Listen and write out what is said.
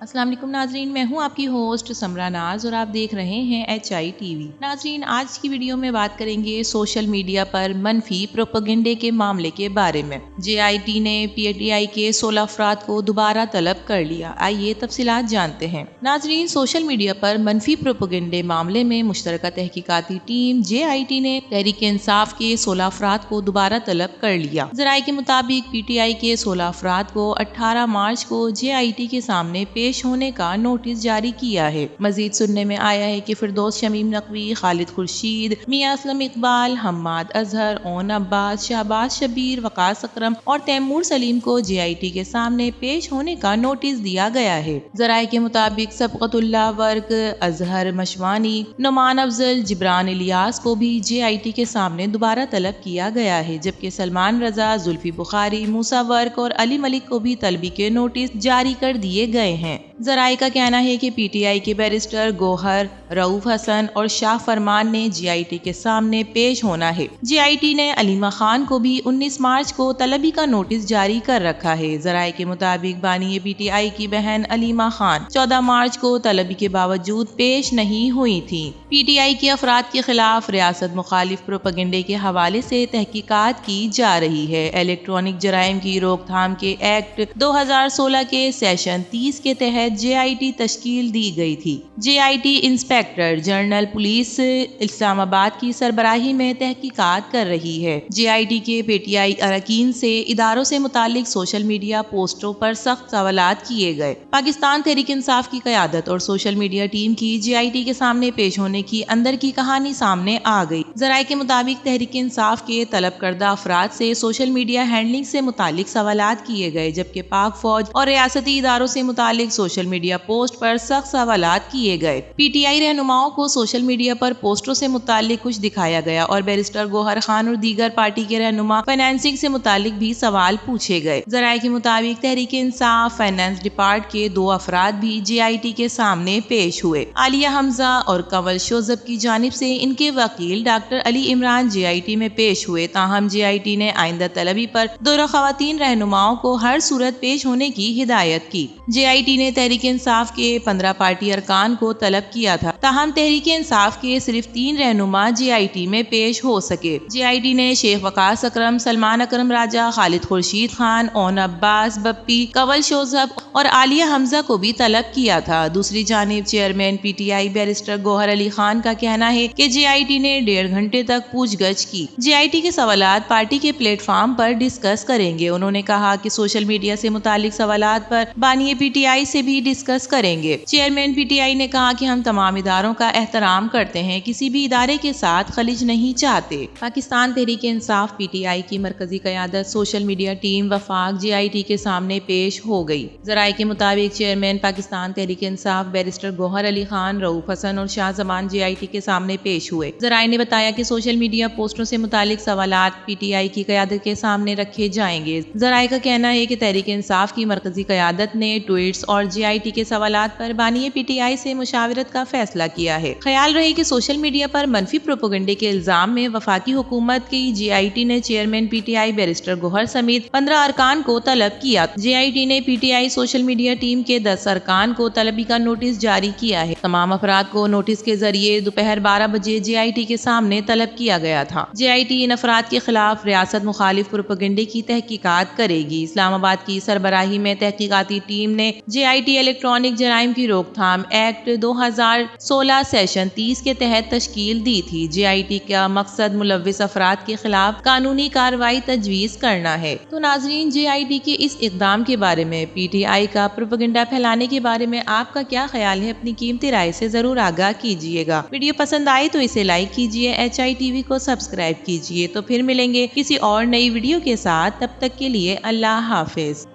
अस्सलाम वालेकुम नाजरीन, मैं हूं आपकी होस्ट समरा नाज और आप देख रहे हैं HI TV। नाजरीन, आज की वीडियो में बात करेंगे सोशल मीडिया पर मनफी प्रोपेगेंडे के मामले के बारे में। JIT ने PTI के 16 अफराद को दोबारा तलब कर लिया। आइए तफसीलात जानते हैं। नाजरीन, सोशल मीडिया पर मनफी प्रोपेगेंडे मामले में मुश्तरका तहकीकाती टीम JIT ने तहरीक इंसाफ के 16 अफराद को दोबारा तलब कर लिया। ज़राए के मुताबिक PTI के 16 अफराद को 18 मार्च को JIT के सामने पेश होने का नोटिस जारी किया है। मजीद सुनने में आया है कि फिरदौस शमीम नकवी, खालिद खुर्शीद, मियां असलम इकबाल, हम्माद अजहर, ओन अब्बास, शहबाज शबीर, वकास अकरम और तैमूर सलीम को JIT के सामने पेश होने का नोटिस दिया गया है। ज़राए के मुताबिक सबकतुल्लाह वर्क, अजहर मशवानी, नुमान अफजल, जिब्रान इलियास को भी JIT के सामने दोबारा तलब किया गया है, जबकि सलमान रजा, जुल्फी बुखारी, मूसा वर्क और अली मलिक को भी तलबी के नोटिस जारी कर दिए गए हैं। ज़राए का कहना है कि PTI के बैरिस्टर गोहर, रऊफ हसन और शाह फरमान ने JIT के सामने पेश होना है। JIT ने अलीमा खान को भी 19 मार्च को तलबी का नोटिस जारी कर रखा है। ज़राए के मुताबिक बानी PTI की बहन अलीमा खान 14 मार्च को तलबी के बावजूद पेश नहीं हुई थी। PTI के अफराद के खिलाफ रियासत मुखालिफ प्रोपेगेंडे के हवाले से तहकीकात की जा रही है। इलेक्ट्रॉनिक जराइम की रोकथाम के एक्ट 2016 के सेशन 30 के तहत JIT तश्कील दी गई थी। JIT inspector general police Islamabad की सरबराही में तहकीकात कर रही है। JIT के PTI अरकान से इदारों से मुतालिक सोशल मीडिया पोस्टों पर सख्त सवालात किए गए। पाकिस्तान तहरीक इंसाफ की क़यादत और सोशल मीडिया टीम की JIT के सामने पेश होने की अंदर की कहानी सामने आ गई। ज़राए के मुताबिक तहरीक इंसाफ के तलब करदा अफराद से सोशल मीडिया हैंडलिंग से मुतालिक सवालात किए गए, जबकि पाक फौज और रियासती इदारों से मुतालिक सोशल मीडिया पोस्ट पर सख्त सवालात किए गए। PTI रहनुमाओं को सोशल मीडिया पर पोस्टों से मुतालिक कुछ दिखाया गया और बैरिस्टर गोहर खान और दीगर पार्टी के रहनुमा फाइनेंसिंग से मुतालिक भी सवाल पूछे गए। ज़राए के मुताबिक तहरीक इंसाफ फाइनेंस डिपार्ट के 2 अफराद भी JIT के सामने पेश हुए। आलिया हमजा और कंवल शोजब की जानिब से इनके वकील डॉक्टर अली इमरान JIT में पेश हुए। ताहम JIT ने आइंदा तलबी पर दोनों खवातीन रहनुमाओं को हर सूरत पेश होने की हिदायत की। JIT ने तहरीक इंसाफ के 15 पार्टी अरकान को तलब किया था, ताहम तहरीक इंसाफ के सिर्फ 3 रहनुमा JIT में पेश हो सके। JIT ने शेख वकास अकरम, सलमान अकरम राजा, खालिद खुर्शीद खान, ओन अब्बास, बप्पी, कंवल शोजब और आलिया हमजा को भी तलब किया था। दूसरी जानिब chairman PTI barrister Gohar Ali Khan का कहना है कि JIT ने 1.5 घंटे तक पूछगछ की। JIT के सवालात पार्टी के प्लेटफॉर्म पर डिस्कस करेंगे। उन्होंने कहा कि सोशल मीडिया से मुतालिक सवालात पर बानी PTI से भी डिस्कस करेंगे। चेयरमैन PTI ने कहा कि हम तमाम इदारों का एहतराम करते हैं, किसी भी इदारे के साथ खलिज नहीं चाहते। पाकिस्तान तहरीक इंसाफ PTI की मरकजी क़यादत सोशल मीडिया टीम वफाक JIT के सामने पेश हो गई। ज़राए के मुताबिक चेयरमैन पाकिस्तान तहरीक इंसाफ बैरिस्टर गोहर अली खान, रऊफ हसन और शाह जमान JIT के सामने पेश हुए। ज़राए ने बताया कि सोशल मीडिया पोस्टों से मुतालिक सवालात PTI की क़यादत के सामने रखे जाएंगे। ज़राए का कहना है कि तहरीक इंसाफ की मरकजी क़यादत ने ट्वीट्स और JIT के सवालात पर बानी PTI से मुशावरत का फैसला किया है। ख्याल रहे कि सोशल मीडिया पर मनफी प्रोपेगेंडे के इल्जाम में वफाकी हुकूमत की JIT ने चेयरमैन PTI बैरिस्टर गोहर समेत 15 अरकान को तलब किया। JIT ने PTI सोशल मीडिया टीम के 10 अरकान को तलबी का नोटिस जारी किया है। तमाम अफराद को नोटिस के जरिए दोपहर 12 बजे JIT के सामने तलब किया गया था। JIT इन अफराद के खिलाफ रियासत मुखालिफ प्रोपेगेंडे की तहकीकात करेगी। इस्लामाबाद की सरबराही में तहकीकाती टीम ने JIT इलेक्ट्रॉनिक जराइम की रोकथाम एक्ट 2016 सेशन 30 के तहत तश्कील दी थी। JIT का मकसद मुलव्विस अफराद के खिलाफ कानूनी कार्रवाई तजवीज़ करना है। तो नाजरीन, JIT के इस इक़दाम के बारे में, PTI का प्रोपेगेंडा फैलाने के बारे में आपका क्या ख्याल है? अपनी कीमती राय से जरूर आगाह कीजिएगा। वीडियो पसंद आए तो इसे लाइक कीजिए, HI TV को सब्सक्राइब कीजिए। तो फिर मिलेंगे किसी और नई वीडियो के साथ, तब तक के लिए अल्लाह हाफिज।